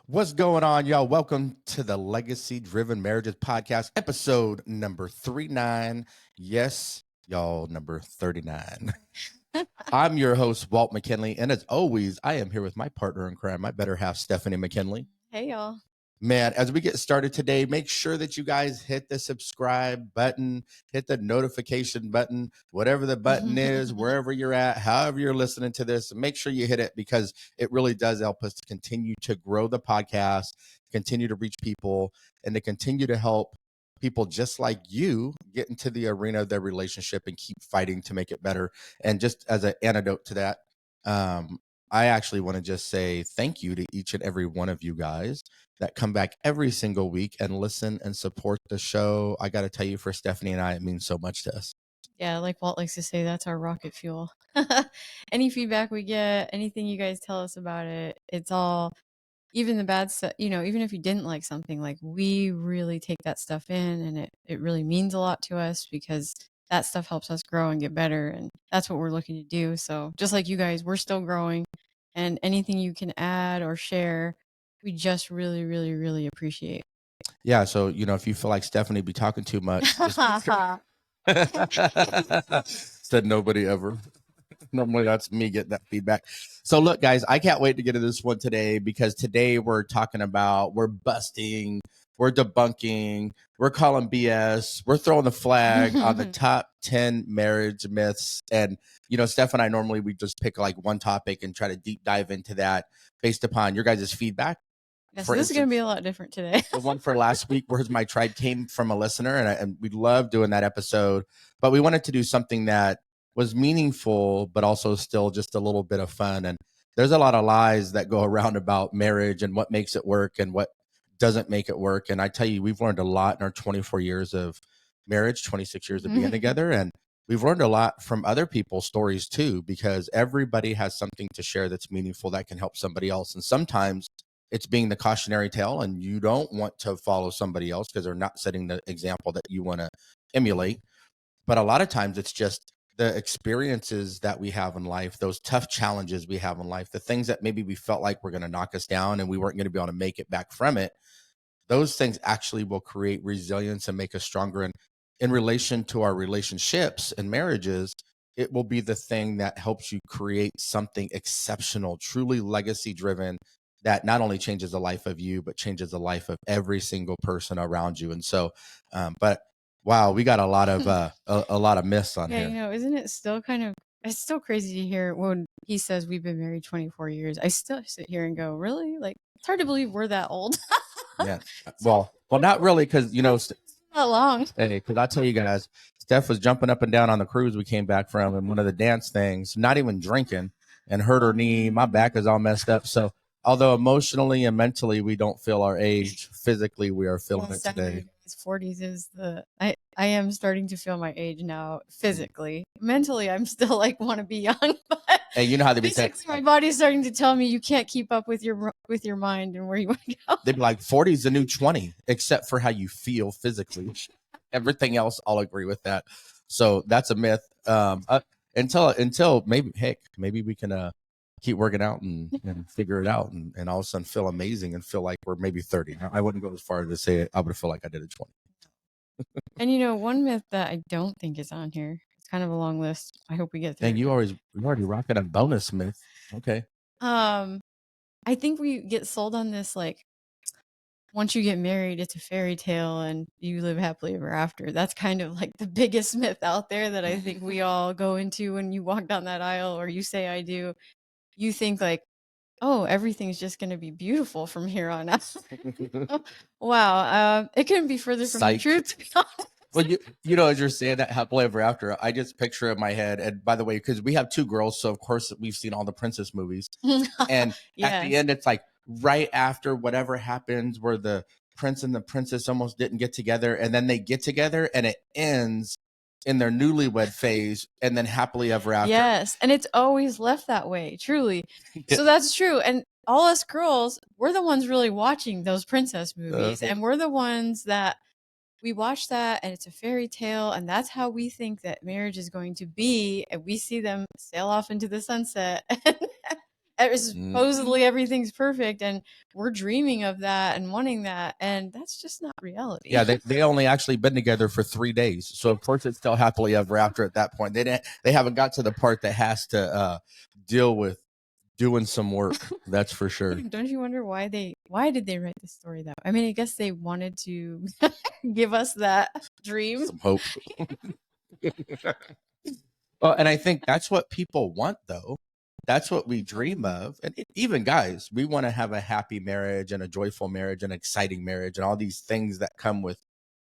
What's going on, y'all? Welcome to the Legacy Driven Marriages Podcast, episode number 39. Yes, y'all, number 39. I'm your host, Walt McKinley, and as always, I am here with my partner in crime, my better half, Stephanie McKinley. Hey, y'all. Man, as we get started today, make sure that you guys hit the subscribe button, hit the notification button, whatever the button is, wherever you're at, however you're listening to this, make sure you hit it because it really does help us to continue to grow the podcast, continue to reach people, and to continue to help people just like you get into the arena of their relationship and keep fighting to make it better. And just as an antidote to that, I actually want to just say thank you to each and every one of you guys that come back every single week and listen and support the show. I got to tell you, for Stephanie and I, it means so much to us. Yeah, like Walt likes to say, that's our rocket fuel. Any feedback we get, anything you guys tell us about it, it's all, even the bad stuff, even if you didn't like something, like we really take that stuff in and it really means a lot to us because that stuff helps us grow and get better. And that's what we're looking to do. So just like you guys, we're still growing, and anything you can add or share, we just really, really, really appreciate. Yeah. So, if you feel like Stephanie be talking too much, said nobody ever. Normally that's me getting that feedback. So look, guys, I can't wait to get to this one today because today we're talking about, we're busting, we're debunking, we're calling BS, we're throwing the flag on the top 10 marriage myths. And, Steph and I normally we just pick like one topic and try to deep dive into that based upon your guys' feedback. Yes, this is going to be a lot different today. The one for last week, Where's My Tribe, came from a listener, and we loved doing that episode. But we wanted to do something that was meaningful, but also still just a little bit of fun. And there's a lot of lies that go around about marriage and what makes it work and what doesn't make it work. And I tell you, we've learned a lot in our 24 years of marriage, 26 years of being together. And we've learned a lot from other people's stories too, because everybody has something to share that's meaningful that can help somebody else. And sometimes it's being the cautionary tale, and you don't want to follow somebody else because they're not setting the example that you want to emulate. But a lot of times it's just the experiences that we have in life, those tough challenges we have in life, the things that maybe we felt like were going to knock us down and we weren't going to be able to make it back from it. Those things actually will create resilience and make us stronger. And in relation to our relationships and marriages, it will be the thing that helps you create something exceptional, truly legacy driven, that not only changes the life of you, but changes the life of every single person around you. And so, but wow, we got a lot of a lot of myths on here. Isn't it still it's still crazy to hear when he says we've been married 24 years. I still sit here and go, really? Like, it's hard to believe we're that old. Yeah. Well, not really, because not long. Hey, because I tell you guys, Steph was jumping up and down on the cruise we came back from, and one of the dance things, not even drinking, and hurt her knee. My back is all messed up. So although emotionally and mentally we don't feel our age, physically we are feeling it today. His 40s is I am starting to feel my age now physically. Mentally, I'm still like want to be young, but hey, you know how they be saying my body's starting to tell me you can't keep up with your mind and where you want to go. They'd be like 40 is the new 20, except for how you feel physically. Everything else, I'll agree with that. So that's a myth. Until maybe we can keep working out and figure it out and all of a sudden feel amazing and feel like we're maybe 30. I wouldn't go as far as to say it. I would feel like I did at 20. And one myth that I don't think is on here, it's kind of a long list. I hope we get through. And you're already rocking a bonus myth. Okay. I think we get sold on this, like, once you get married, it's a fairy tale and you live happily ever after. That's kind of like the biggest myth out there that I think we all go into when you walk down that aisle or you say I do. You think like, oh, everything's just going to be beautiful from here on out. Wow. It couldn't be further from the truth, to be honest. Well, as you're saying that happily ever after, I just picture in my head, and by the way, because we have two girls, so of course we've seen all the princess movies. And yes. At the end, it's like right after whatever happens where the prince and the princess almost didn't get together, and then they get together and it ends in their newlywed phase and then happily ever after. Yes. And it's always left that way, truly. Yeah. So that's true. And all us girls, we're the ones really watching those princess movies. And we're the ones that we watch that and it's a fairy tale. And that's how we think that marriage is going to be. And we see them sail off into the sunset. supposedly everything's perfect, and we're dreaming of that and wanting that, and that's just not reality. Yeah, they only actually been together for 3 days, so of course it's still happily ever after at that point. They haven't got to the part that has to deal with doing some work. That's for sure. Don't you wonder why did they write the story that way? I mean, I guess they wanted to give us that dream. Some hope. Well, and I think that's what people want, though. That's what we dream of. And even guys, we want to have a happy marriage and a joyful marriage and exciting marriage and all these things that come with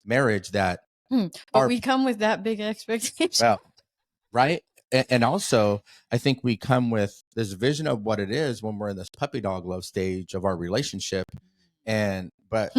marriage that but we come with that big expectation. Well, right? And also, I think we come with this vision of what it is when we're in this puppy dog love stage of our relationship. But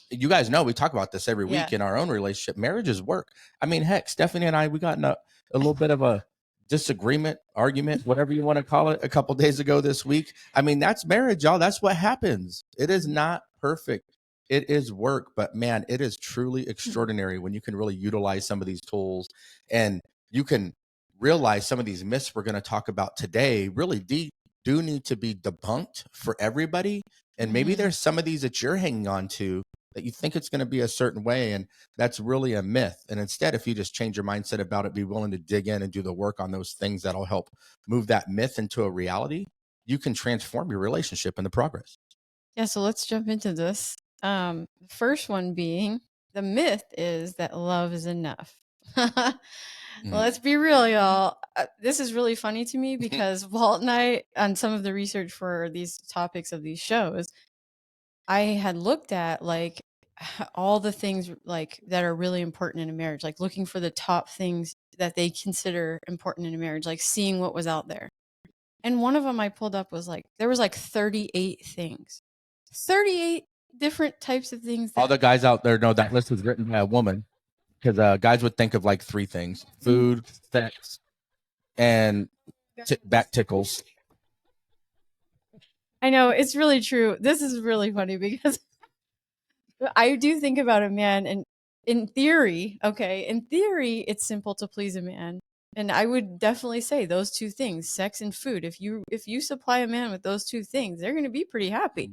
you guys know we talk about this every week in our own relationship. Marriage is work. I mean, heck, Stephanie and I, we got in a little bit of a disagreement, argument, whatever you want to call it, a couple days ago this week. I mean, that's marriage, y'all. That's what happens. It is not perfect. It is work, but man, it is truly extraordinary when you can really utilize some of these tools and you can realize some of these myths we're going to talk about today really do need to be debunked for everybody. And maybe there's some of these that you're hanging on to that you think it's going to be a certain way, and that's really a myth. And instead, if you just change your mindset about it, be willing to dig in and do the work on those things that'll help move that myth into a reality, you can transform your relationship in the progress. Yeah, so let's jump into this. The first one being, the myth is that love is enough. Let's be real, y'all. This is really funny to me because Walt and I, on some of the research for these topics of these shows, I had looked at like all the things like that are really important in a marriage, like looking for the top things that they consider important in a marriage, like seeing what was out there. And one of them I pulled up was like, there was like 38 things, 38 different types of things. All the guys out there know that list was written by a woman, because guys would think of like 3 things: food, sex, and back tickles. I know, it's really true. This is really funny because I do think about a man, and in theory, it's simple to please a man. And I would definitely say those 2 things, sex and food. If you supply a man with those 2 things, they're going to be pretty happy.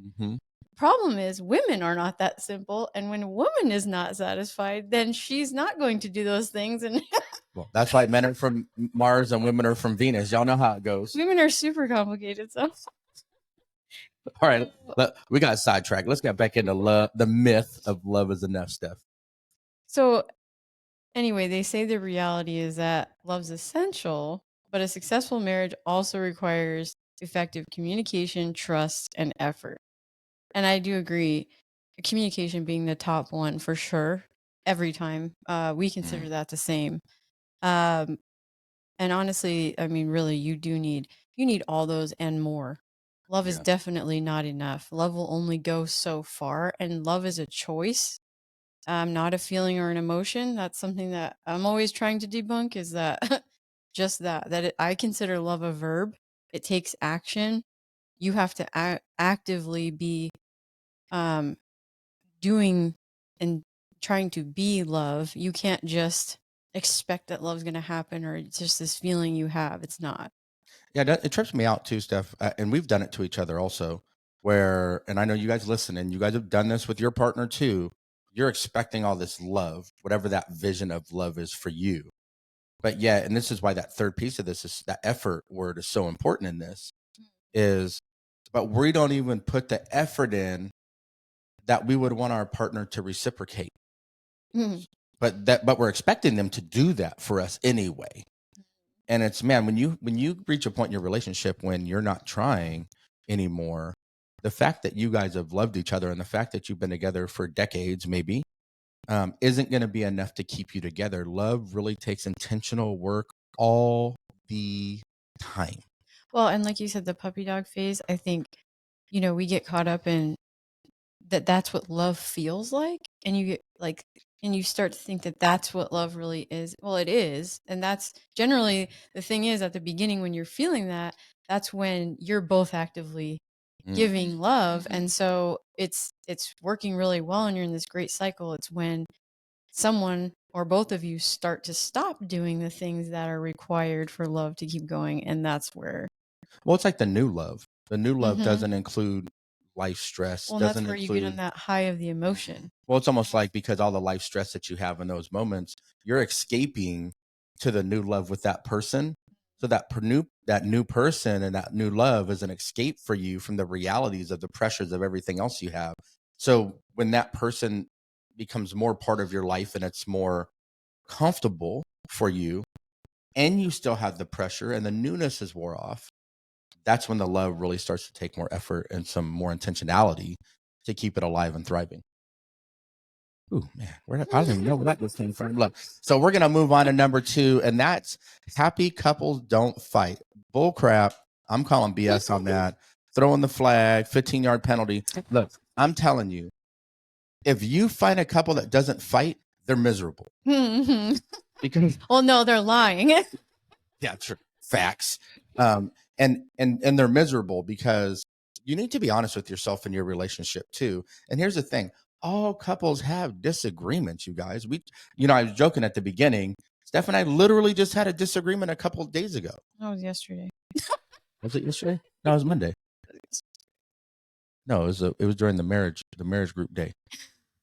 Problem is, women are not that simple, and when a woman is not satisfied, then she's not going to do those things. And well, that's why men are from Mars and women are from Venus. Y'all know how it goes. Women are super complicated. So, all right, we got sidetracked. Let's get back into love, the myth of love is enough stuff. So, anyway, they say the reality is that love's essential, but a successful marriage also requires effective communication, trust, and effort. And I do agree, communication being the top one for sure. Every time we consider that the same. And honestly, I mean, really, you need all those and more. Love is definitely not enough. Love will only go so far, and love is a choice, not a feeling or an emotion. That's something that I'm always trying to debunk, is that just I consider love a verb. It takes action. You have to actively be doing and trying to be love. You can't just expect that love's going to happen, or it's just this feeling you have. It's not. Yeah, it trips me out too, Steph. And we've done it to each other also, and I know you guys listen, and you guys have done this with your partner too. You're expecting all this love, whatever that vision of love is for you. But yeah, and this is why that third piece of this is that effort word is so important in this but we don't even put the effort in that we would want our partner to reciprocate. But we're expecting them to do that for us anyway. And it's, man, when you reach a point in your relationship when you're not trying anymore, the fact that you guys have loved each other and the fact that you've been together for decades maybe isn't going to be enough to keep you together. Love really takes intentional work all the time. Well, and like you said, the puppy dog phase, I think, we get caught up in that's what love feels like, and you get like, and you start to think that that's what love really is. Well, it is, and that's generally the thing is, at the beginning when you're feeling that, that's when you're both actively giving love, and so it's working really well, and you're in this great cycle. It's when someone or both of you start to stop doing the things that are required for love to keep going, and that's where, well, it's like the new love. The new love Mhm. doesn't include life stress, Well, that's doesn't where you get on include. that high of the emotion. Well, it's almost like because all the life stress that you have in those moments, you're escaping to the new love with that person. So that new person and that new love is an escape for you from the realities of the pressures of everything else you have. So when that person becomes more part of your life and it's more comfortable for you, and you still have the pressure and the newness is wore off, that's when the love really starts to take more effort and some more intentionality to keep it alive and thriving. Ooh, man, I don't even know where that just came from. Look, so we're gonna move on to number 2, and that's happy couples don't fight. Bull crap. I'm calling BS on that. Throwing the flag, 15-yard penalty. Look, I'm telling you, if you find a couple that doesn't fight, they're miserable. Because Well, no, they're lying. yeah, true. Facts. And they're miserable because you need to be honest with yourself in your relationship too. And here's the thing: all couples have disagreements. You guys, I was joking at the beginning. Steph and I literally just had a disagreement a couple of days ago. That was yesterday. Was it yesterday? No, it was Monday. No, it was during the marriage group day.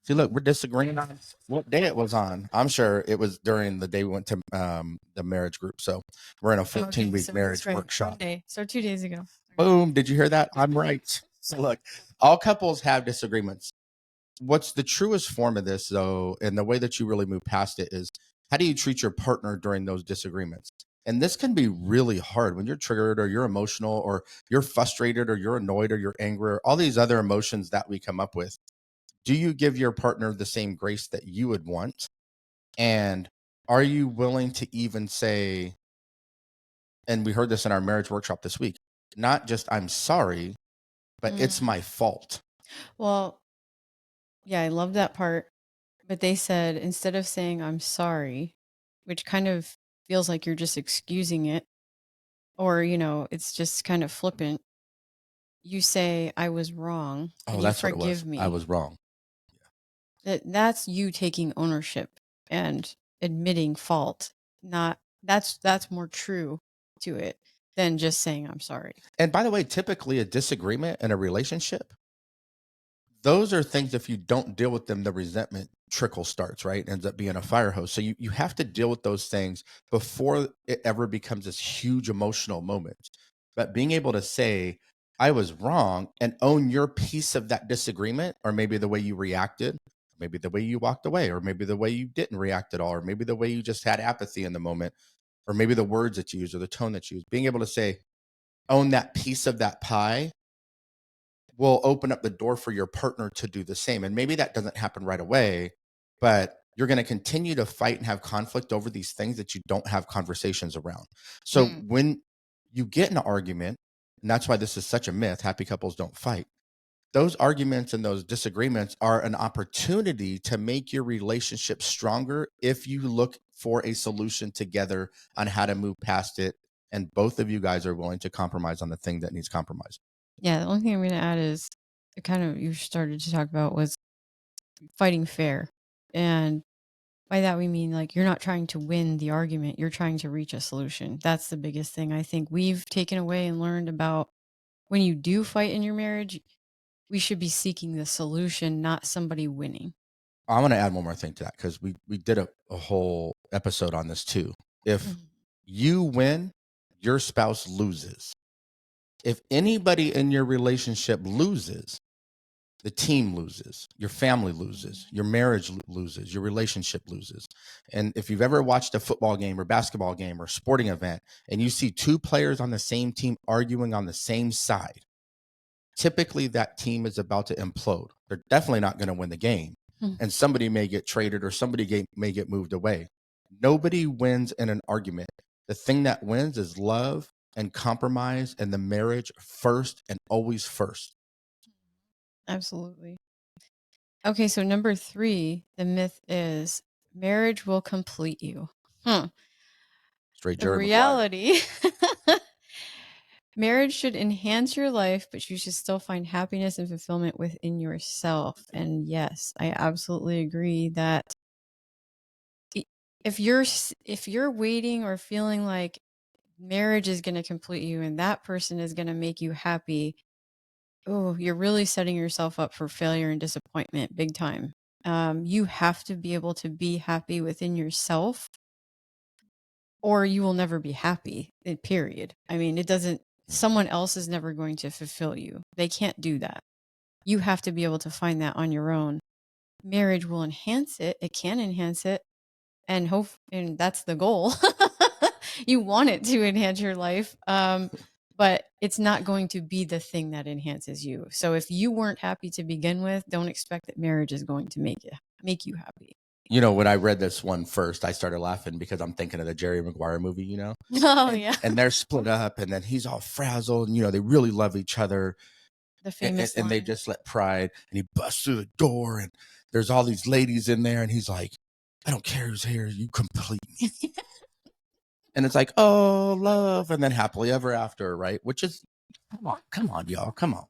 See, look, we're disagreeing on what day it was on. I'm sure it was during the day we went to the marriage group. So we're in a 14-week so marriage that's right. workshop. Monday. So 2 days ago. Boom. Did you hear that? I'm right. So look, all couples have disagreements. What's the truest form of this, though, and the way that you really move past it is how do you treat your partner during those disagreements? And this can be really hard when you're triggered or you're emotional or you're frustrated or you're annoyed or you're angry or all these other emotions that we come up with. Do you give your partner the same grace that you would want? And are you willing to even say, and we heard this in our marriage workshop this week, not just I'm sorry, but it's my fault. Well, yeah, I love that part. But they said instead of saying I'm sorry, which kind of feels like you're just excusing it, or, it's just kind of flippant, you say I was wrong Oh, and you that's what it was. forgive me. I was wrong. That's you taking ownership and admitting fault. Not that's more true to it than just saying I'm sorry. And by the way, typically a disagreement in a relationship, those are things, if you don't deal with them, the resentment trickle starts, right? Ends up being a fire hose. So you have to deal with those things before it ever becomes this huge emotional moment. But being able to say, I was wrong and own your piece of that disagreement, or maybe the way you reacted, maybe the way you walked away, or maybe the way you didn't react at all, or maybe the way you just had apathy in the moment, or maybe the words that you use or the tone that you use, being able to say, own that piece of that pie will open up the door for your partner to do the same. And maybe that doesn't happen right away, but you're going to continue to fight and have conflict over these things that you don't have conversations around. So when you get in an argument, and that's why this is such a myth, happy couples don't fight. Those arguments and those disagreements are an opportunity to make your relationship stronger if you look for a solution together on how to move past it. And both of you guys are willing to compromise on the thing that needs compromise. Yeah, the only thing I'm going to add is it kind of you started to talk about was fighting fair. And by that we mean like you're not trying to win the argument, you're trying to reach a solution. That's the biggest thing I think we've taken away and learned about when you do fight in your marriage, we should be seeking the solution, not somebody winning. I want to add one more thing to that because we did a whole episode on this too. If you win, your spouse loses. If anybody in your relationship loses, the team loses, your family loses, your marriage loses, your relationship loses. And if you've ever watched a football game or basketball game or sporting event and you see two players on the same team arguing on the same side, typically that team is about to implode. They're definitely not going to win the game. And somebody may get traded or somebody may get moved away. Nobody wins in an argument. The thing that wins is love and compromise and the marriage first and always first. Absolutely. Okay, so number 3, the myth is marriage will complete you. Straight The Jerry Maguire. reality marriage should enhance your life, but you should still find happiness and fulfillment within yourself. And yes, I absolutely agree that if you're waiting or feeling like marriage is going to complete you and that person is going to make you happy, oh, you're really setting yourself up for failure and disappointment big time. You have to be able to be happy within yourself, or you will never be happy, period. I mean, it doesn't, someone else is never going to fulfill you. They can't do that. You have to be able to find that on your own. Marriage will enhance it. It can enhance it. And hope, and that's the goal. You want it to enhance your life. But it's not going to be the thing that enhances you. So if you weren't happy to begin with, don't expect that marriage is going to make you happy. You know, when I read this one first, I started laughing because I'm thinking of the Jerry Maguire movie, you know? Oh, yeah. And they're split up, and then he's all frazzled, and, you know, they really love each other. The famous And they line. just let pride, and he busts through the door, and there's all these ladies in there, and he's like, I don't care who's here, you complete me. And it's like, oh, love, and then happily ever after, right? Which is, come on, y'all, come on.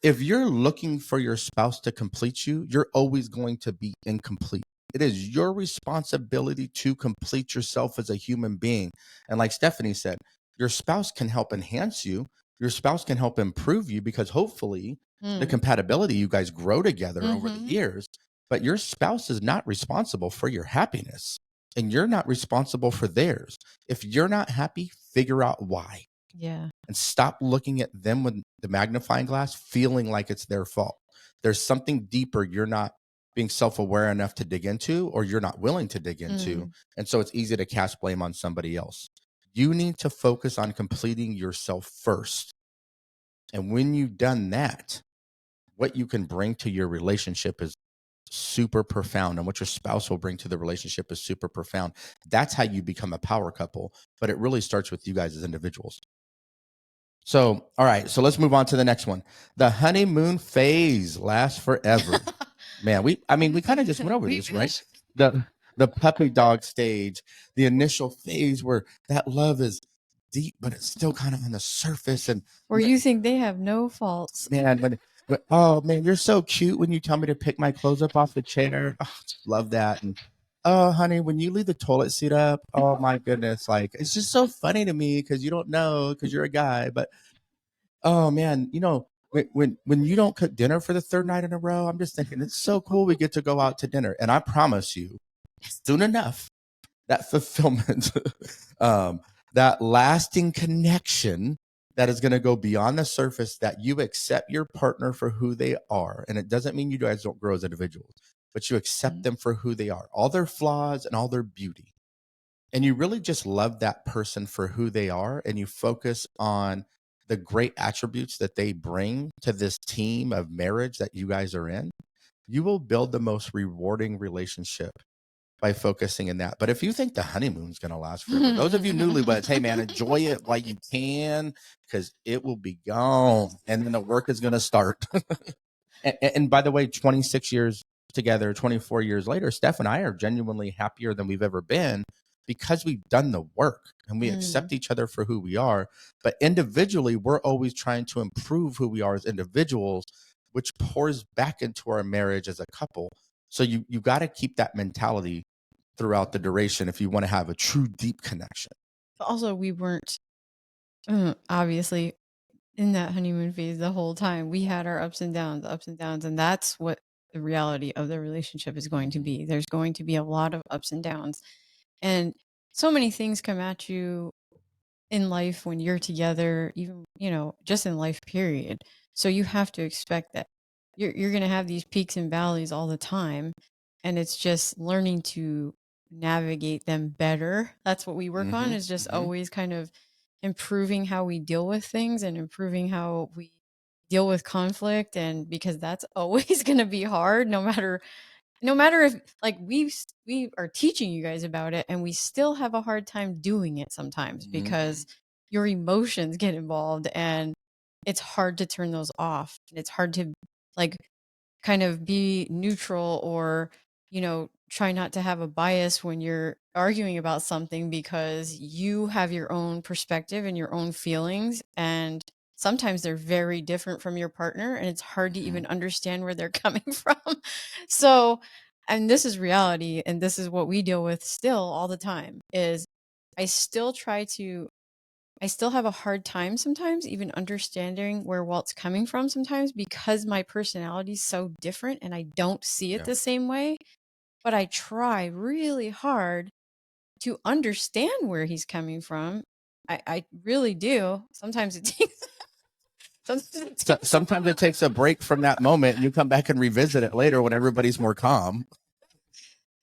If you're looking for your spouse to complete you, you're always going to be incomplete. It is your responsibility to complete yourself as a human being. And like Stephanie said, your spouse can help enhance you. Your spouse can help improve you because hopefully the compatibility, you guys grow together over the years, but your spouse is not responsible for your happiness and you're not responsible for theirs. If you're not happy, figure out why. Yeah. And stop looking at them with the magnifying glass, feeling like it's their fault. There's something deeper you're not being self-aware enough to dig into, or you're not willing to dig into. And so it's easy to cast blame on somebody else. You need to focus on completing yourself first. And when you've done that, what you can bring to your relationship is super profound, and what your spouse will bring to the relationship is super profound. That's how you become a power couple, but it really starts with you guys as individuals. So, all right. So let's move on to the next one. The honeymoon phase lasts forever. Man, we kind of just went over this, right? The puppy dog stage, the initial phase where that love is deep, but it's still kind of on the surface. And Where you think they have no faults. man, oh man, you're so cute when you tell me to pick my clothes up off the chair. Oh, love that. And oh, honey, when you leave the toilet seat up, oh my goodness, like it's just so funny to me because you don't know because you're a guy. But oh man, you know, when you don't cook dinner for the third night in a row, I'm just thinking it's so cool we get to go out to dinner. And I promise you, soon enough, that fulfillment, that lasting connection that is going to go beyond the surface, that you accept your partner for who they are. And it doesn't mean you guys don't grow as individuals, but you accept them for who they are, all their flaws and all their beauty. And you really just love that person for who they are. And you focus on the great attributes that they bring to this team of marriage that you guys are in. You will build the most rewarding relationship by focusing in that. But if you think the honeymoon's going to last forever, those of you newlyweds, hey man, enjoy it while you can, because it will be gone and then the work is going to start. And by the way, 26 years together, 24 years later, Steph and I are genuinely happier than we've ever been because we've done the work and we accept each other for who we are. But individually, we're always trying to improve who we are as individuals, which pours back into our marriage as a couple. So you got to keep that mentality throughout the duration if you want to have a true deep connection. But also, we weren't obviously in that honeymoon phase the whole time. We had our ups and downs, and that's what the reality of the relationship is going to be. There's going to be a lot of ups and downs, and so many things come at you in life when you're together, even, just in life, period. So you have to expect that you're going to have these peaks and valleys all the time. And it's just learning to navigate them better. That's what we work on, is just always kind of improving how we deal with things and improving how we deal with conflict. And because that's always going to be hard, no matter if, like, we are teaching you guys about it and we still have a hard time doing it sometimes because your emotions get involved and it's hard to turn those off, and it's hard to, like, kind of be neutral, or try not to have a bias when you're arguing about something, because you have your own perspective and your own feelings, and sometimes they're very different from your partner, and it's hard to even understand where they're coming from. So, and this is reality, and this is what we deal with still all the time, is I still try to I still have a hard time sometimes even understanding where Walt's coming from sometimes because my personality is so different and I don't see it Yeah. the same way. But I try really hard to understand where he's coming from. I really do. Sometimes it takes Sometimes it takes a break from that moment and you come back and revisit it later when everybody's more calm.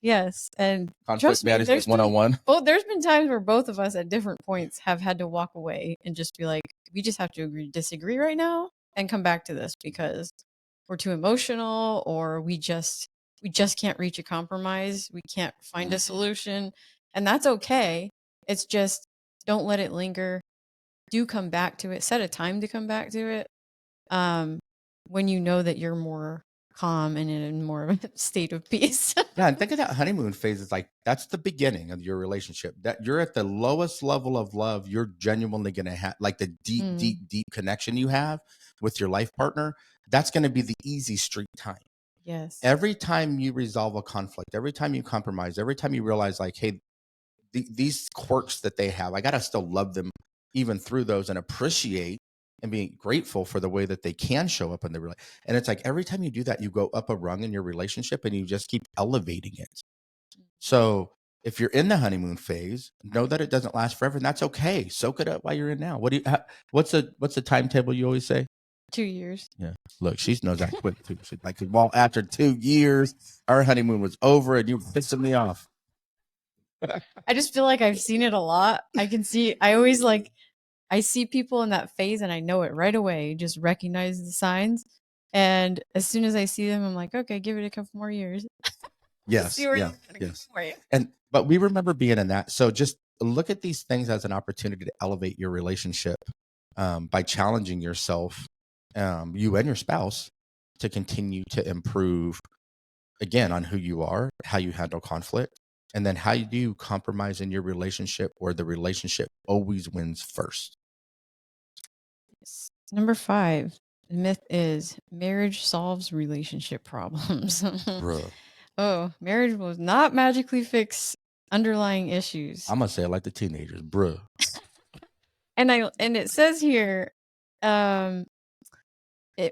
Yes, and Conflict trust me, management 101. there's been times where both of us at different points have had to walk away and just be like, we just have to agree to disagree right now and come back to this because we're too emotional or we just can't reach a compromise. We can't find a solution, and that's okay. It's just don't let it linger. Do come back to it. Set a time to come back to it. Um, when you know that you're more calm and in a more of a state of peace. Yeah, and think of that honeymoon phase as like that's the beginning of your relationship. That you're at the lowest level of love. You're genuinely going to have like the deep, deep, deep connection you have with your life partner. That's going to be the easy street time. Yes. Every time you resolve a conflict, every time you compromise, every time you realize like, hey, these quirks that they have, I got to still love them even through those and appreciate and be grateful for the way that they can show up in the relationship. And it's like every time you do that, you go up a rung in your relationship and you just keep elevating it. So if you're in the honeymoon phase, know that it doesn't last forever, and that's okay. Soak it up while you're in now. What's the timetable you always say? 2 years. Yeah. Look, she knows that quick too. She's like, well, after 2 years, our honeymoon was over and you were pissing me off. I just feel like I've seen it a lot. I see people in that phase and I know it right away, just recognize the signs. And as soon as I see them, I'm like, okay, give it a couple more years. Yes. See where Yeah. you're gonna Yes. go for you. But we remember being in that. So just look at these things as an opportunity to elevate your relationship by challenging yourself, you and your spouse, to continue to improve again on who you are, how you handle conflict, and then how you do compromise in your relationship where the relationship always wins first. Number 5, the myth is marriage solves relationship problems. Bruh. Oh, marriage will not magically fix underlying issues. I'm gonna say it like the teenagers, bruh. And it says here, it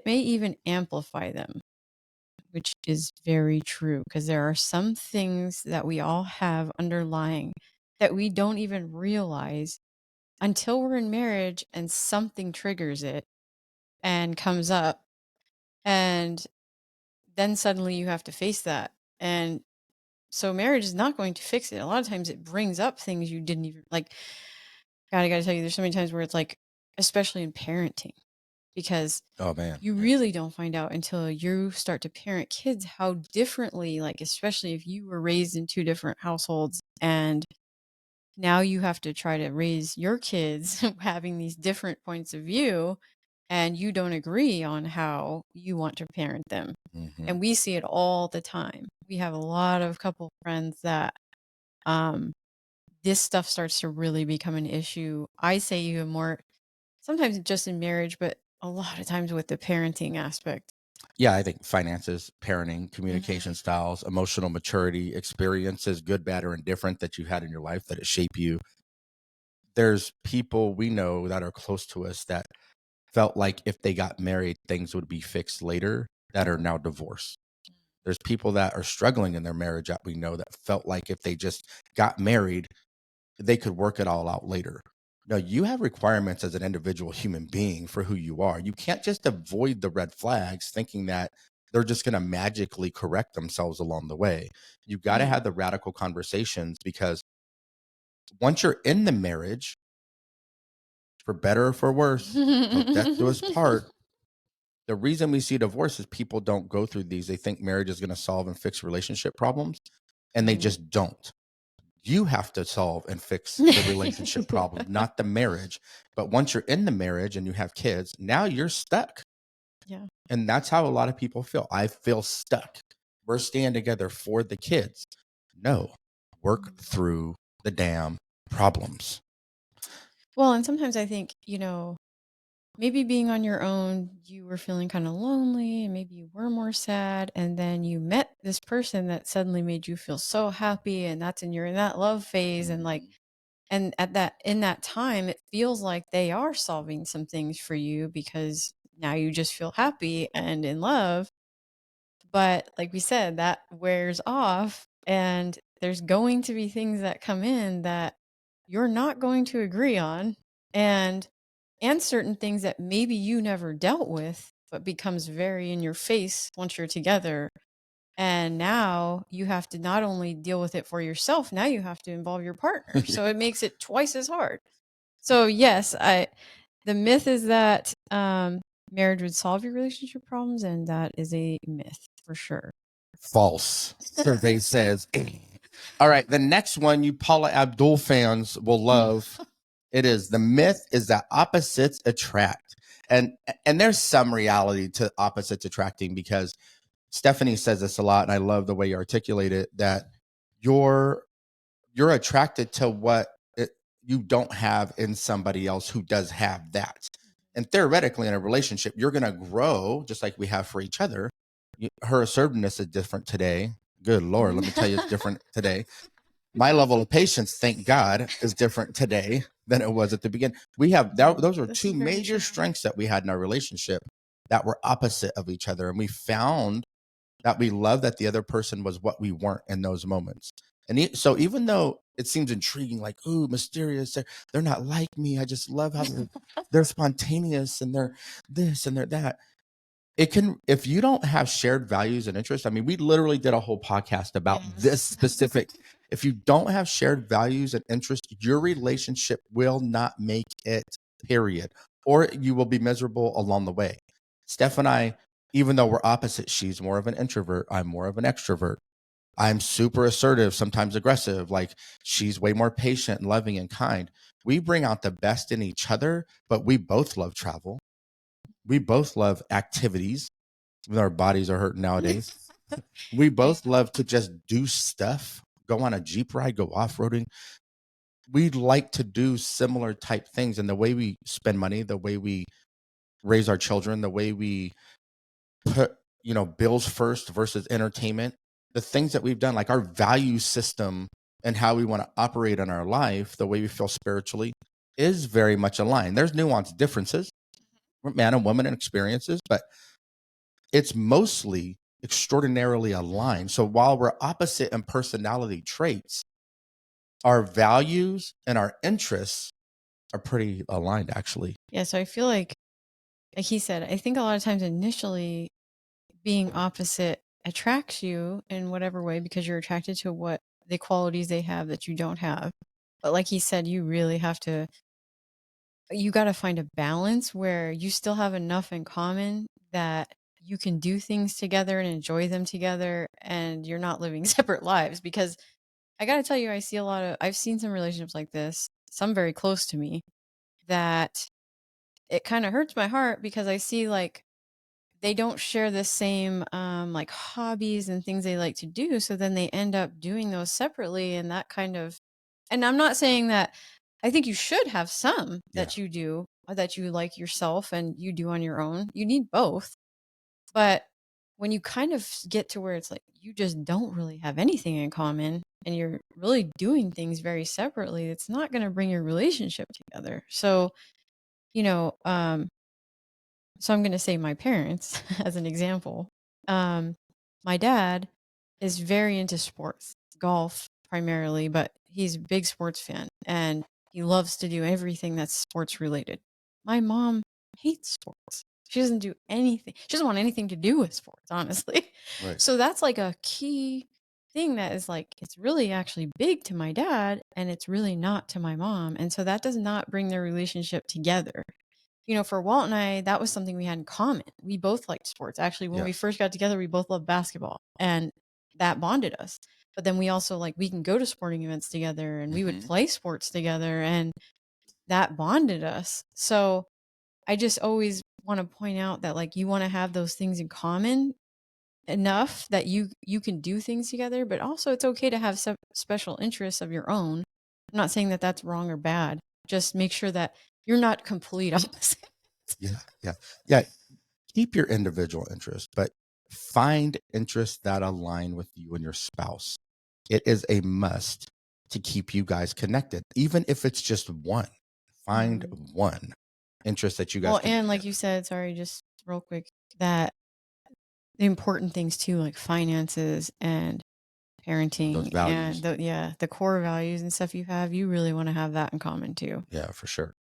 may even amplify them, which is very true because there are some things that we all have underlying that we don't even realize until we're in marriage and something triggers it and comes up, and then suddenly you have to face that. And so marriage is not going to fix it. A lot of times it brings up things you didn't even like. God, I gotta tell you, there's so many times where it's like, especially in parenting, because Oh man. you really don't find out until you start to parent kids how differently, like, especially if you were raised in 2 different households and now you have to try to raise your kids having these different points of view and you don't agree on how you want to parent them. Mm-hmm. And we see it all the time. We have a lot of couple friends that um this stuff starts to really become an issue. I say even more sometimes just in marriage, but a lot of times with the parenting aspect. Yeah, I think finances, parenting, communication styles, emotional maturity, experiences, good, bad, or indifferent that you had in your life that it shape you. There's people we know that are close to us that felt like if they got married, things would be fixed later that are now divorced. There's people that are struggling in their marriage that we know that felt like if they just got married, they could work it all out later. No, you have requirements as an individual human being for who you are. You can't just avoid the red flags thinking that they're just going to magically correct themselves along the way. You got to have the radical conversations because once you're in the marriage, for better or for worse, till death do us part. The reason we see divorce is people don't go through these. They think marriage is going to solve and fix relationship problems, and they just don't. You have to solve and fix the relationship problem, not the marriage. But once you're in the marriage and you have kids, now you're stuck. Yeah. And that's how a lot of people feel. I feel stuck. We're staying together for the kids. No, work through the damn problems. Well, and sometimes I think, maybe being on your own, you were feeling kind of lonely and maybe you were more sad. And then you met this person that suddenly made you feel so happy. And you're in that love phase. And like, And in that time, it feels like they are solving some things for you because now you just feel happy and in love. But like we said, that wears off, and there's going to be things that come in that you're not going to agree on, and certain things that maybe you never dealt with, but becomes very in your face once you're together. And now you have to not only deal with it for yourself, now you have to involve your partner. Yeah. So it makes it twice as hard. So yes, the myth is that marriage would solve your relationship problems, and that is a myth for sure. False. Survey says. All right, the next one you Paula Abdul fans will love. It is the myth is that opposites attract. And there's some reality to opposites attracting, because Stephanie says this a lot, and I love the way you articulate it, that you're attracted to what you don't have in somebody else who does have that. And theoretically, in a relationship, you're going to grow just like we have for each other. Her assertiveness is different today. Good Lord, let me tell you, it's different today. My level of patience, thank God, is different today than it was at the beginning. We have those are two major strengths that we had in our relationship that were opposite of each other. And we found that we loved that the other person was what we weren't in those moments. And so even though it seems intriguing, like, ooh, mysterious, they're not like me. I just love how they're spontaneous and they're this and they're that. It can, if you don't have shared values and interests, I mean, we literally did a whole podcast about this specific. If you don't have shared values and interests, your relationship will not make it, period. Or you will be miserable along the way. Steph and I, even though we're opposite, she's more of an introvert, I'm more of an extrovert. I'm super assertive, sometimes aggressive. Like, she's way more patient and loving and kind. We bring out the best in each other, but we both love travel. We both love activities, even though our bodies are hurting nowadays. We both love to just do stuff, go on a Jeep ride, go off-roading. We like to do similar type things. And the way we spend money, the way we raise our children, the way we put, bills first versus entertainment, the things that we've done, like our value system and how we want to operate in our life, the way we feel spiritually, is very much aligned. There's nuanced differences, man and woman and experiences, but it's mostly extraordinarily aligned. So while we're opposite in personality traits, our values and our interests are pretty aligned, actually. Yeah, so I feel like he said, I think a lot of times initially being opposite attracts you in whatever way because you're attracted to what the qualities they have that you don't have. But like he said, you really have to, you got to find a balance where you still have enough in common that you can do things together and enjoy them together, and you're not living separate lives. Because I got to tell you, I've seen some relationships like this, some very close to me, that it kind of hurts my heart because I see like they don't share the same like hobbies and things they like to do, so then they end up doing those separately, and that kind of, and I'm not saying that, I think you should have some that you do that you like yourself and you do on your own. You need both. But when you kind of get to where it's like you just don't really have anything in common and you're really doing things very separately, it's not going to bring your relationship together. So, you know, so I'm going to say my parents as an example. My dad is very into sports, golf primarily, but he's a big sports fan and he loves to do everything that's sports related. My mom hates sports. She doesn't do anything. She doesn't want anything to do with sports, honestly. Right. So that's like a key thing that is like, it's really actually big to my dad and it's really not to my mom. And so that does not bring their relationship together. For Walt and I, that was something we had in common. We both liked sports. Actually, when we first got together, we both loved basketball, and that bonded us. But then we also we can go to sporting events together and we would play sports together, and that bonded us. So I just always want to point out that you want to have those things in common enough that you can do things together, but also it's okay to have some special interests of your own. I'm not saying that that's wrong or bad. Just make sure that you're not complete opposites. Yeah. Keep your individual interest, but find interests that align with you and your spouse. It is a must to keep you guys connected, even if it's just one. Find one interest that you guys can and do like you said, sorry, just real quick, that the important things too, like finances and parenting those values. and the core values and stuff you have, you really want to have that in common too. Yeah, for sure.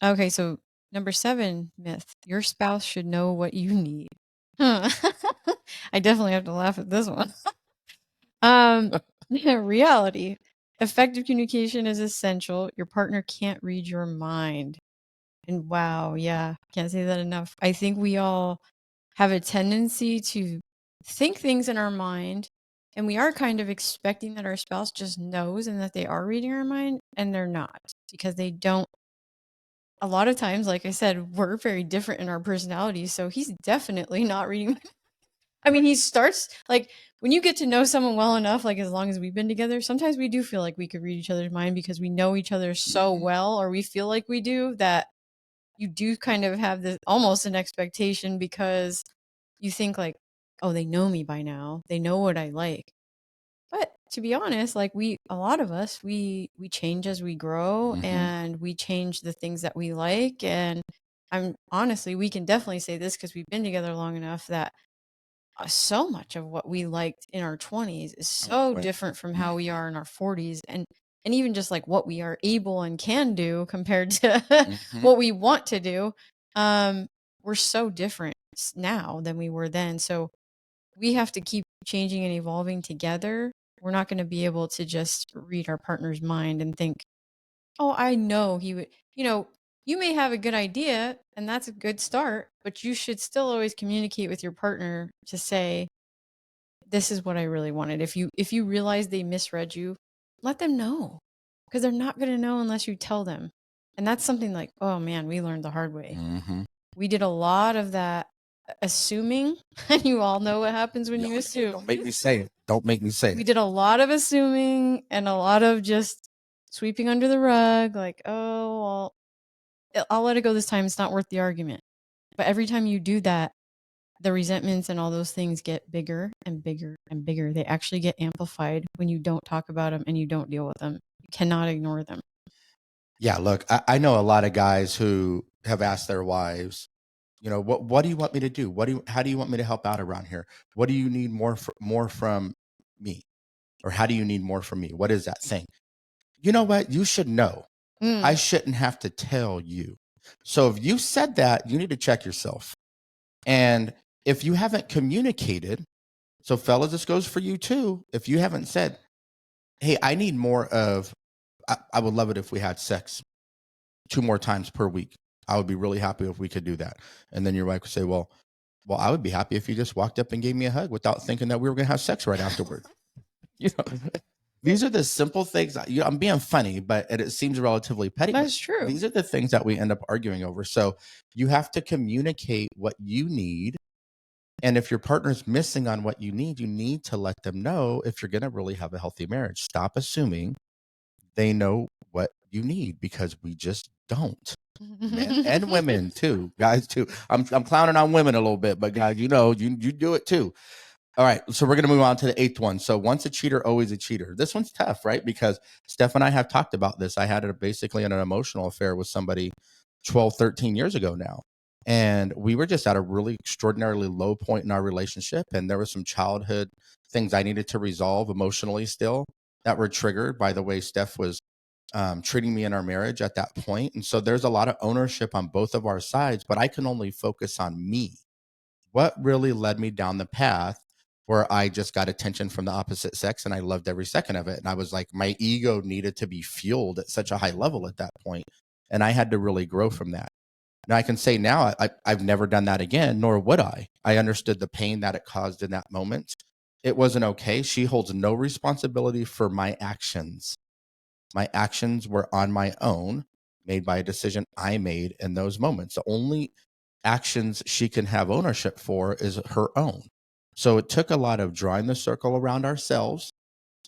Okay, so number 7 myth: your spouse should know what you need. Huh. I definitely have to laugh at this one. Reality: effective communication is essential. Your partner can't read your mind. And wow, yeah, can't say that enough. I think we all have a tendency to think things in our mind, and we are kind of expecting that our spouse just knows and that they are reading our mind, and they're not, because they don't. A lot of times, like I said, we're very different in our personalities, so he's definitely not reading. I mean, he starts like when you get to know someone well enough, like as long as we've been together, sometimes we do feel like we could read each other's mind because we know each other so well, or we feel like we do, that you do kind of have this almost an expectation because you think like, oh, they know me by now. They know what I like. But to be honest, like a lot of us, we change as we grow, and we change the things that we like. And I'm honestly, we can definitely say this because we've been together long enough that so much of what we liked in our 20s is so different from how we are in our 40s, and even just like what we are able and can do compared to what we want to do. We're so different now than we were then, so we have to keep changing and evolving together. We're not going to be able to just read our partner's mind and think, oh, I know he would, you may have a good idea and that's a good start, but you should still always communicate with your partner to say, this is what I really wanted. If you realize they misread you, let them know, because they're not going to know unless you tell them. And that's something like, oh man, we learned the hard way. We did a lot of that assuming, and you all know what happens when you assume. Don't make me say it. Don't make me say We it. did a lot of assuming and a lot of just sweeping under the rug, like, oh, well, I'll let it go this time. It's not worth the argument. But every time you do that, the resentments and all those things get bigger and bigger and bigger. They actually get amplified when you don't talk about them and you don't deal with them. You cannot ignore them. Yeah, look, I know a lot of guys who have asked their wives, what do you want me to do? How do you want me to help out around here? What do you need more from me? Or how do you need more from me? What is that thing? You know what? You should know. I shouldn't have to tell you. So if you said that, you need to check yourself. And if you haven't communicated, so fellas, this goes for you too. If you haven't said, hey, I need more of, I would love it if we had sex 2 more times per week. I would be really happy if we could do that. And then your wife would say, well, I would be happy if you just walked up and gave me a hug without thinking that we were going to have sex right afterward. These are the simple things. I'm being funny, but it seems relatively petty. That's true. These are the things that we end up arguing over. So you have to communicate what you need. And if your partner's missing on what you need to let them know if you're going to really have a healthy marriage. Stop assuming they know what you need, because we just don't. Men and women too, guys too. I'm clowning on women a little bit, but guys, you do it too. All right, so we're going to move on to the 8th one. So once a cheater, always a cheater. This one's tough, right? Because Steph and I have talked about this. I had basically an emotional affair with somebody 12, 13 years ago now. And we were just at a really extraordinarily low point in our relationship. And there were some childhood things I needed to resolve emotionally still that were triggered by the way Steph was treating me in our marriage at that point. And so there's a lot of ownership on both of our sides, but I can only focus on me. What really led me down the path where I just got attention from the opposite sex and I loved every second of it. And I was like, my ego needed to be fueled at such a high level at that point. And I had to really grow from that. Now I can say now I've never done that again, nor would I. I understood the pain that it caused in that moment. It wasn't okay. She holds no responsibility for my actions. My actions were on my own, made by a decision I made in those moments. The only actions she can have ownership for is her own. So it took a lot of drawing the circle around ourselves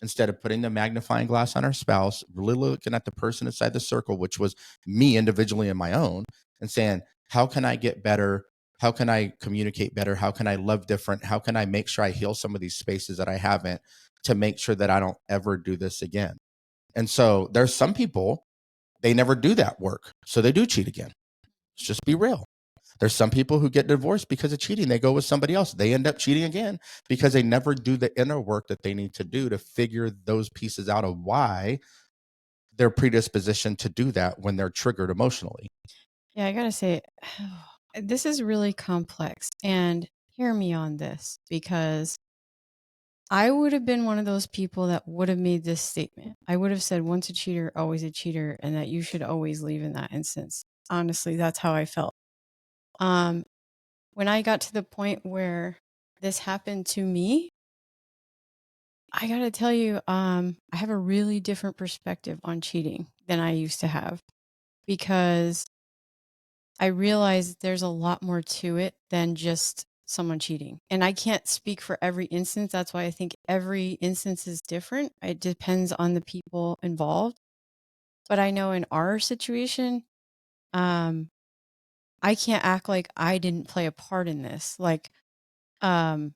instead of putting the magnifying glass on our spouse, really looking at the person inside the circle, which was me individually and my own, and saying, how can I get better? How can I communicate better? How can I love different? How can I make sure I heal some of these spaces that I haven't, to make sure that I don't ever do this again? And so there's some people, they never do that work. So they do cheat again. Let's just be real. There's some people who get divorced because of cheating. They go with somebody else. They end up cheating again because they never do the inner work that they need to do to figure those pieces out of why they're predispositioned to do that when they're triggered emotionally. Yeah, I gotta say, this is really complex. And hear me on this, because I would have been one of those people that would have made this statement. I would have said, once a cheater, always a cheater, and that you should always leave in that instance. Honestly, that's how I felt. Um, when I got to the point where this happened to me, I gotta tell you, I have a really different perspective on cheating than I used to have, because I realized there's a lot more to it than just someone cheating. And I can't speak for every instance. That's why I think every instance is different. It depends on the people involved. But I know in our situation, um, I can't act like I didn't play a part in this. Like, um,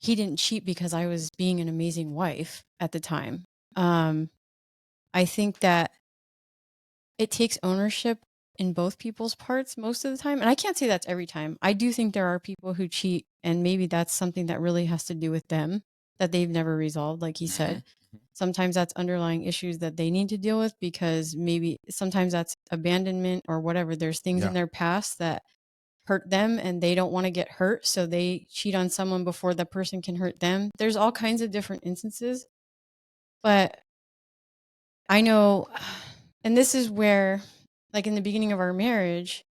he didn't cheat because I was being an amazing wife at the time. Um, I think that it takes ownership in both people's parts most of the time. And I can't say that's every time. I do think there are people who cheat, and maybe that's something that really has to do with them that they've never resolved, like he said. Sometimes that's underlying issues that they need to deal with, because maybe sometimes that's abandonment or whatever. There's things in their past that hurt them and they don't want to get hurt. So they cheat on someone before the person can hurt them. There's all kinds of different instances. But I know, and this is where, like in the beginning of our marriage,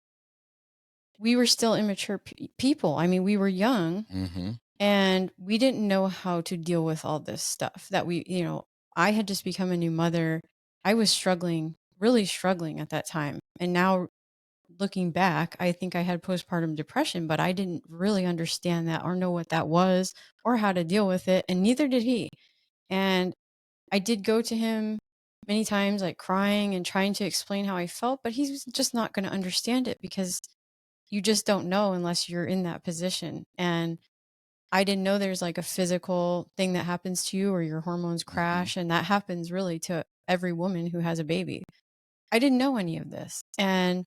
we were still immature people. I mean, we were young and we didn't know how to deal with all this stuff that I had just become a new mother. I was struggling, really struggling at that time. And now looking back, I think I had postpartum depression, but I didn't really understand that or know what that was or how to deal with it. And neither did he. And I did go to him many times, like crying and trying to explain how I felt, but he was just not going to understand it, because you just don't know unless you're in that position. And I didn't know there's like a physical thing that happens to you or your hormones crash. And that happens really to every woman who has a baby. I didn't know any of this. And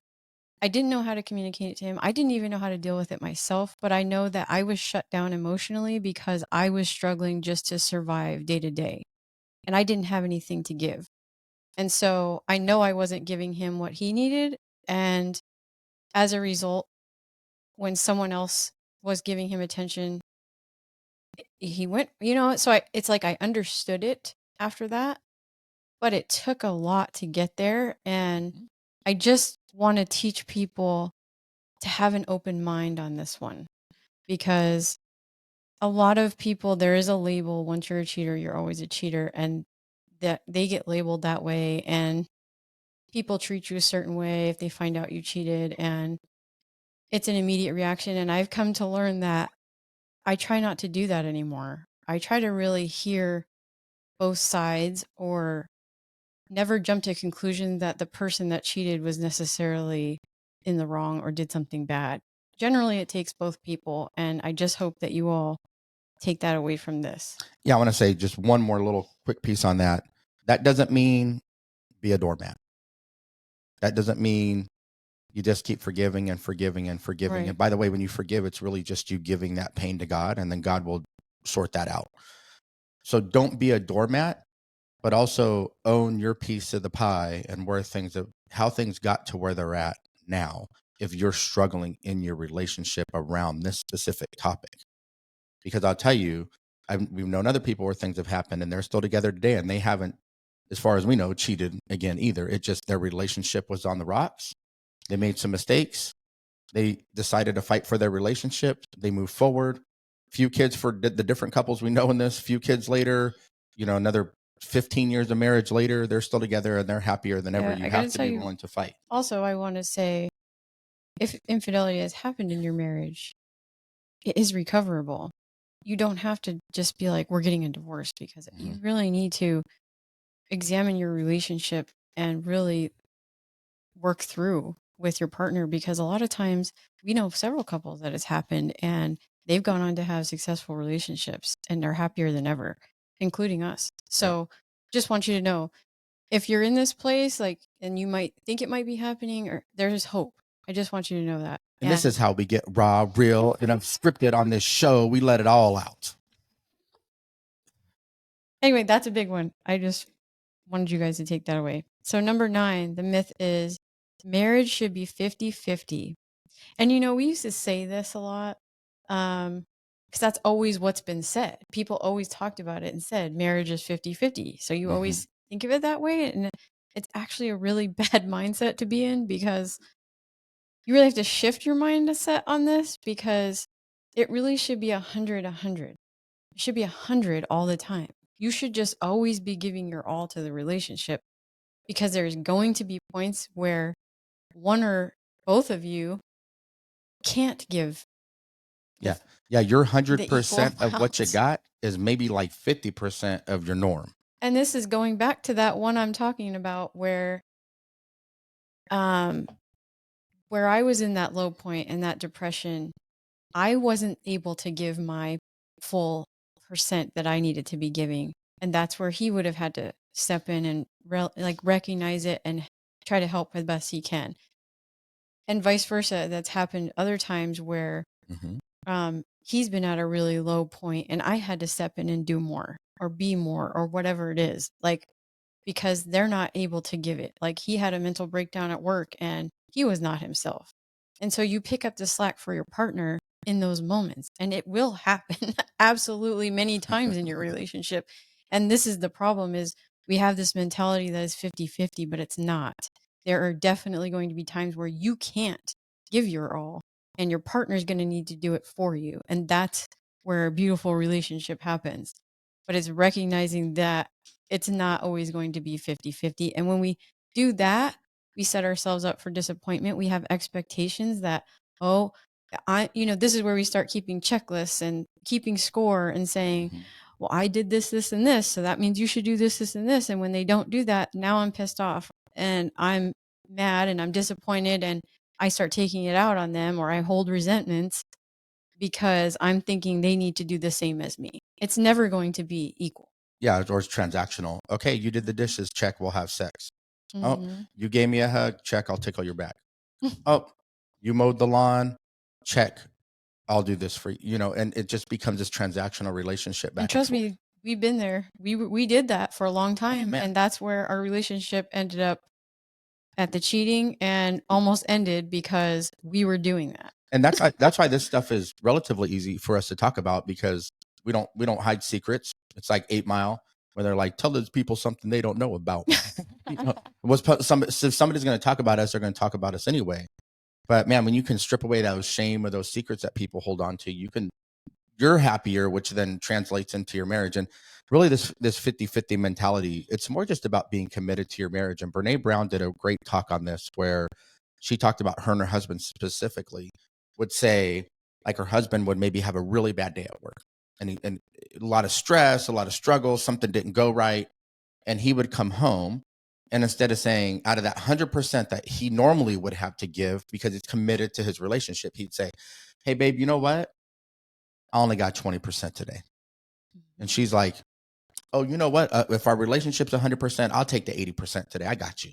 I didn't know how to communicate it to him. I didn't even know how to deal with it myself, but I know that I was shut down emotionally because I was struggling just to survive day to day. And I didn't have anything to give. And so I know I wasn't giving him what he needed. And as a result, when someone else was giving him attention, he went, so it's like I understood it after that, but it took a lot to get there. And I just want to teach people to have an open mind on this one, because a lot of people, there is a label: once you're a cheater, you're always a cheater. And that they get labeled that way. And people treat you a certain way if they find out you cheated, and it's an immediate reaction. And I've come to learn that I try not to do that anymore. I try to really hear both sides, or never jump to a conclusion that the person that cheated was necessarily in the wrong or did something bad. Generally, it takes both people. And I just hope that you all take that away from this. Yeah, I want to say just one more little quick piece on that. That doesn't mean be a doormat. That doesn't mean you just keep forgiving and forgiving and forgiving. Right. And by the way, when you forgive, it's really just you giving that pain to God, and then God will sort that out. So don't be a doormat, but also own your piece of the pie and how things got to where they're at now. If you're struggling in your relationship around this specific topic, because I'll tell you, we've known other people where things have happened and they're still together today, and they haven't, as far as we know, cheated again either. It just, their relationship was on the rocks. They made some mistakes. They decided to fight for their relationship. They moved forward. Few kids for the different couples we know in this. Few kids later, another 15 years of marriage later, they're still together and they're happier than ever. Yeah, You I have gotta to tell be you, willing to fight. also, I want to say, if infidelity has happened in your marriage, it is recoverable. You don't have to just be like, we're getting a divorce, because you really need to examine your relationship and really work through with your partner, because a lot of times we know several couples that has happened and they've gone on to have successful relationships and they're happier than ever, including us. So just want you to know, if you're in this place, like, and you might think it might be happening, or there's hope. I just want you to know that. And this is how we get raw, real, and unscripted on this show. We let it all out. Anyway, that's a big one. I just wanted you guys to take that away. So number 9, the myth is marriage should be 50-50. And we used to say this a lot, because that's always what's been said. People always talked about it and said marriage is 50-50. So you always think of it that way. And it's actually a really bad mindset to be in, because you really have to shift your mindset on this, because it really should be 100-100. It should be 100 all the time. You should just always be giving your all to the relationship, because there's going to be points where one or both of you can't give. Yeah. Your 100% of what you got is maybe like 50% of your norm. And this is going back to that one I'm talking about, where I was in that low point and that depression. I wasn't able to give my full percent that I needed to be giving. And that's where he would have had to step in and recognize it and try to help as best he can. And vice versa. That's happened other times where he's been at a really low point and I had to step in and do more or be more or whatever it is, because they're not able to give it. Like, he had a mental breakdown at work and he was not himself. And so you pick up the slack for your partner in those moments, and it will happen absolutely many times in your relationship. And this is the problem, is we have this mentality that is 50-50, but it's not. There are definitely going to be times where you can't give your all, and your partner is going to need to do it for you. And that's where a beautiful relationship happens. But it's recognizing that it's not always going to be 50-50. And when we do that, we set ourselves up for disappointment. We have expectations that, this is where we start keeping checklists and keeping score and saying, well, I did this, this, and this, so that means you should do this, this, and this. And when they don't do that, now I'm pissed off and I'm mad and I'm disappointed, and I start taking it out on them, or I hold resentments because I'm thinking they need to do the same as me. It's never going to be equal. Yeah, or it's transactional. Okay, you did the dishes, check, we'll have sex. Oh, you gave me a hug, check, I'll tickle your back. Oh, you mowed the lawn, check, I'll do this for you. And it just becomes this transactional relationship back. And trust me, we've been there. We did that for a long time, and that's where our relationship ended up at the cheating and almost ended because we were doing that. And that's why this stuff is relatively easy for us to talk about, because we don't hide secrets. It's like 8 Mile, where they're like, tell those people something they don't know about. If somebody's going to talk about us, they're going to talk about us anyway. But man, when you can strip away those shame or those secrets that people hold on to, you're happier, which then translates into your marriage. And really this 50-50 mentality, it's more just about being committed to your marriage. And Brene Brown did a great talk on this, where she talked about her and her husband specifically would say, like, her husband would maybe have a really bad day at work and a lot of stress, a lot of struggle, something didn't go right. And he would come home, and instead of saying, out of that 100% that he normally would have to give because it's committed to his relationship, he'd say, hey babe, you know what? I only got 20% today. And she's like, oh, you know what? If our relationship's 100%, I'll take the 80% today. I got you.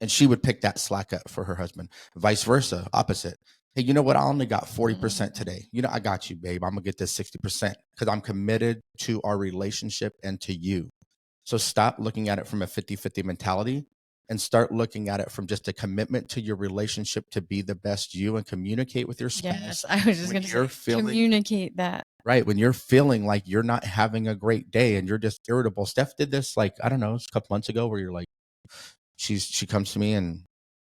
And she would pick that slack up for her husband. Vice versa, opposite. Hey, you know what? I only got 40% today. I got you, babe. I'm going to get this 60% because I'm committed to our relationship and to you. So stop looking at it from a 50-50 mentality and start looking at it from just a commitment to your relationship to be the best you, and communicate with your spouse. Yes, I was just going to say, communicate that. Right. When you're feeling like you're not having a great day and you're just irritable. Steph did this, like, I don't know, a couple months ago, where you're like, she comes to me and,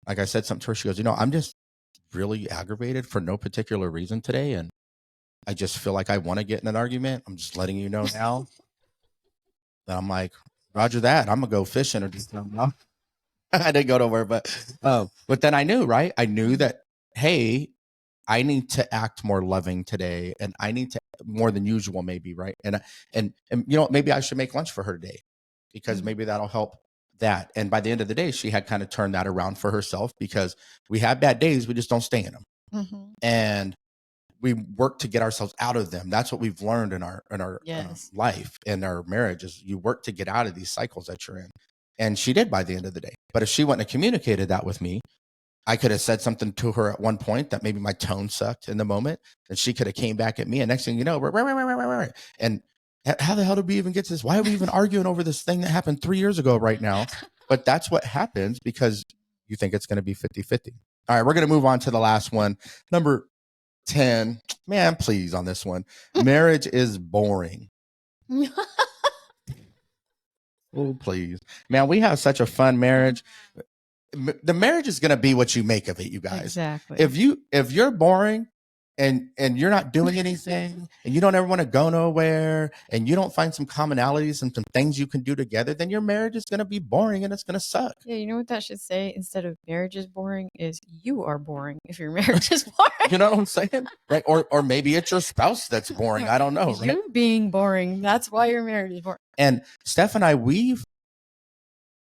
like, I said something to her. She goes, I'm just really aggravated for no particular reason today. And I just feel like I want to get in an argument. I'm just letting you know now. And I'm like, Roger that. I'm going to go fishing or just I didn't go nowhere, but then I knew, right? I knew that, hey, I need to act more loving today, and I need to more than usual, maybe, right? And maybe I should make lunch for her today, because maybe that'll help that. And by the end of the day, she had kind of turned that around for herself, because we have bad days, we just don't stay in them, and we work to get ourselves out of them. That's what we've learned in our life, in our marriage, is you work to get out of these cycles that you're in. And she did by the end of the day. But if she wouldn't have communicated that with me, I could have said something to her at one point that maybe my tone sucked in the moment, and she could have came back at me. And next thing you know, and how the hell did we even get to this? Why are we even arguing over this thing that happened 3 years ago right now? But that's what happens because you think it's going to be 50-50. All right, we're going to move on to the last one. Number 10. Man, please on this one. Marriage is boring. Oh, please. Man, we have such a fun marriage. The marriage is going to be what you make of it, you guys. Exactly. If you're boring and you're not doing anything and you don't ever want to go nowhere and you don't find some commonalities and some things you can do together, then your marriage is going to be boring and it's going to suck. Yeah, you know what that should say instead of marriage is boring is you are boring if your marriage is boring. You know what I'm saying? Right? Or maybe it's your spouse that's boring. I don't know. Right? You being boring, that's why your marriage is boring. And Steph and I, we've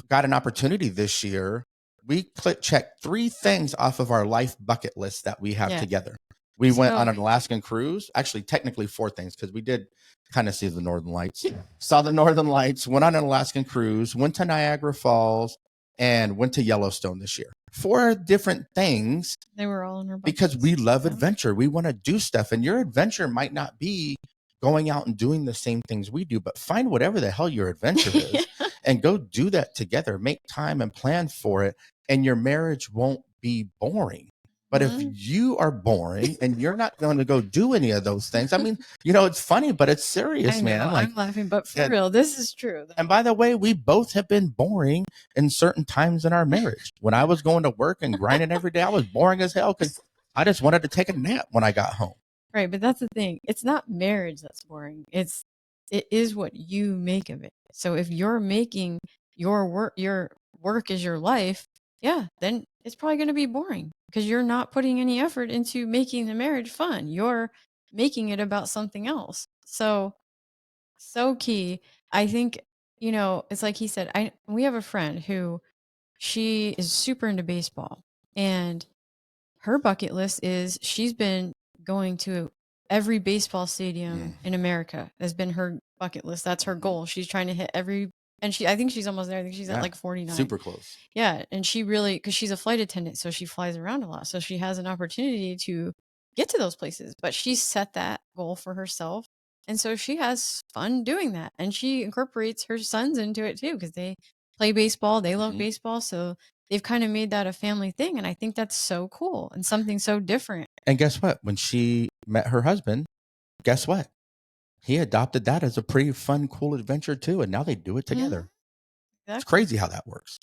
got an opportunity this year. We checked 3 things off of our life bucket list that we have together. We went on an Alaskan cruise. Actually, technically 4 things because we did kind of see the Northern Lights. Saw the Northern Lights, went on an Alaskan cruise, went to Niagara Falls, and went to Yellowstone this year. 4 different things. They were all in our bucket because list. we love adventure. We want to do stuff. And your adventure might not be going out and doing the same things we do, but find whatever the hell your adventure is and go do that together. Make time and plan for it. And your marriage won't be boring. But if you are boring and you're not going to go do any of those things, I mean, it's funny, but it's serious, man. Like, I'm laughing, but for real, this is true. And by the way, we both have been boring in certain times in our marriage. When I was going to work and grinding every day, I was boring as hell because I just wanted to take a nap when I got home. Right, but that's the thing. It's not marriage that's boring. It is what you make of it. So if you're making your work is your life, yeah, then it's probably going to be boring because you're not putting any effort into making the marriage fun. You're making it about something else. So key. I think, it's like he said, we have a friend who she is super into baseball, and her bucket list is she's been going to every baseball stadium in America. Has been her bucket list. That's her goal. She's trying to hit every, and I think she's almost there. I think she's at like 49. Super close. Yeah. And she really, because she's a flight attendant, so she flies around a lot. So she has an opportunity to get to those places, but she's set that goal for herself. And so she has fun doing that. And she incorporates her sons into it too, because they play baseball. They love baseball. So they've kind of made that a family thing. And I think that's so cool and something so different. And guess what? When she met her husband, guess what? He adopted that as a pretty fun, cool adventure too. And now they do it together. Exactly. It's crazy how that works.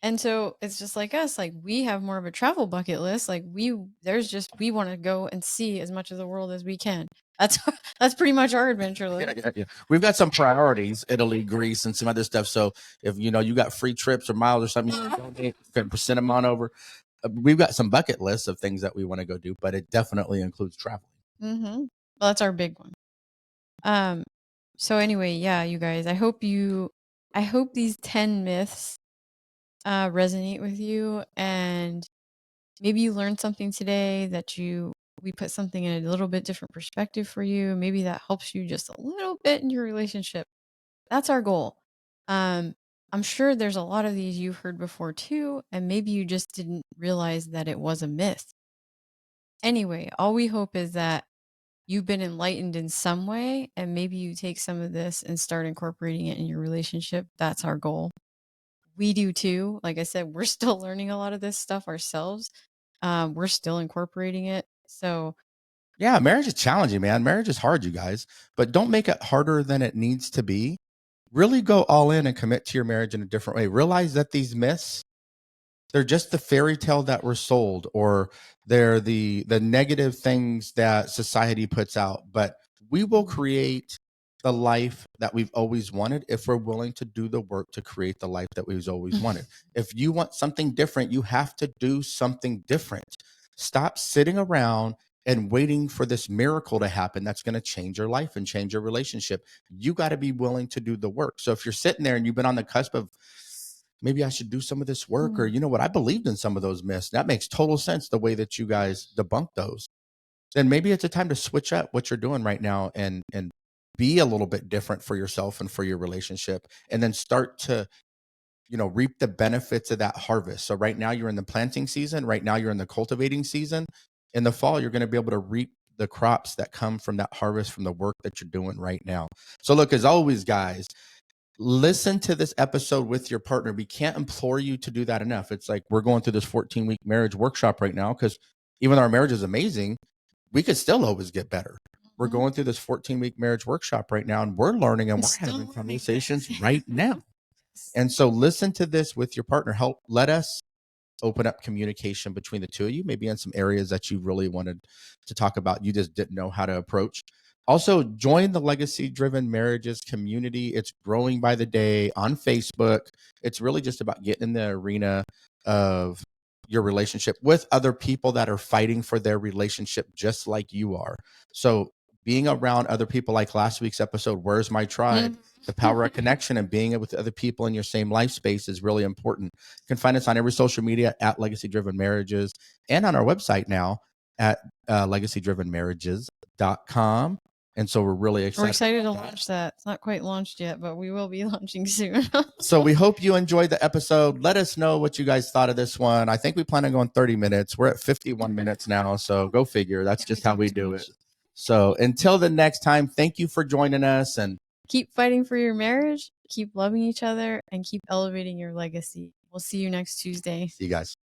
And so it's just like us, like we have more of a travel bucket list. Like we want to go and see as much of the world as we can. That's pretty much our adventure list. Yeah. We've got some priorities, Italy, Greece, and some other stuff. So if you got free trips or miles or something, you can send them on over. We've got some bucket lists of things that we want to go do, but it definitely includes traveling. Well, that's our big one. So anyway, yeah, you guys, I hope these 10 myths resonate with you, and maybe you learned something today that we put something in a little bit different perspective for you. Maybe that helps you just a little bit in your relationship. That's our goal. I'm sure there's a lot of these you've heard before too, and maybe you just didn't realize that it was a myth. Anyway, all we hope is that you've been enlightened in some way, and maybe you take some of this and start incorporating it in your relationship. That's our goal. We do too. Like I said, we're still learning a lot of this stuff ourselves. We're still incorporating it. So yeah, marriage is challenging, man. Marriage is hard, you guys, but don't make it harder than it needs to be. Really go all in and commit to your marriage in a different way. Realize that these myths, they're just the fairy tale that we're sold, or they're the negative things that society puts out. But we will create the life that we've always wanted if we're willing to do the work to create the life that we've always wanted. If you want something different, you have to do something different. Stop sitting around and waiting for this miracle to happen that's going to change your life and change your relationship. You got to be willing to do the work. So if you're sitting there and you've been on the cusp of, maybe I should do some of this work, or you know what, I believed in some of those myths. That makes total sense, the way that you guys debunk those. Then maybe it's a time to switch up what you're doing right now and be a little bit different for yourself and for your relationship, and then start to reap the benefits of that harvest. So right now you're in the planting season. Right now you're in the cultivating season. In the fall, you're going to be able to reap the crops that come from that harvest from the work that you're doing right now. So look, as always, guys, listen to this episode with your partner. We can't implore you to do that enough. It's like we're going through this 14-week marriage workshop right now because even though our marriage is amazing, we could still always get better. We're going through this 14-week marriage workshop right now, and we're learning and we're having conversations right now. And so listen to this with your partner. Let us open up communication between the two of you, maybe in some areas that you really wanted to talk about, you just didn't know how to approach. Also, join the Legacy Driven Marriages community. It's growing by the day on Facebook. It's really just about getting in the arena of your relationship with other people that are fighting for their relationship just like you are. So being around other people, like last week's episode, Where's My Tribe? The power of connection and being with other people in your same life space is really important. You can find us on every social media at Legacy Driven Marriages and on our website now at legacydrivenmarriages.com. And so we're really excited. We're excited to launch that. It's not quite launched yet, but we will be launching soon. So we hope you enjoyed the episode. Let us know what you guys thought of this one. I think we plan on going 30 minutes. We're at 51 minutes now. So go figure. That's just how we do it. So until the next time, thank you for joining us, and keep fighting for your marriage, keep loving each other, and keep elevating your legacy. We'll see you next Tuesday. See you guys.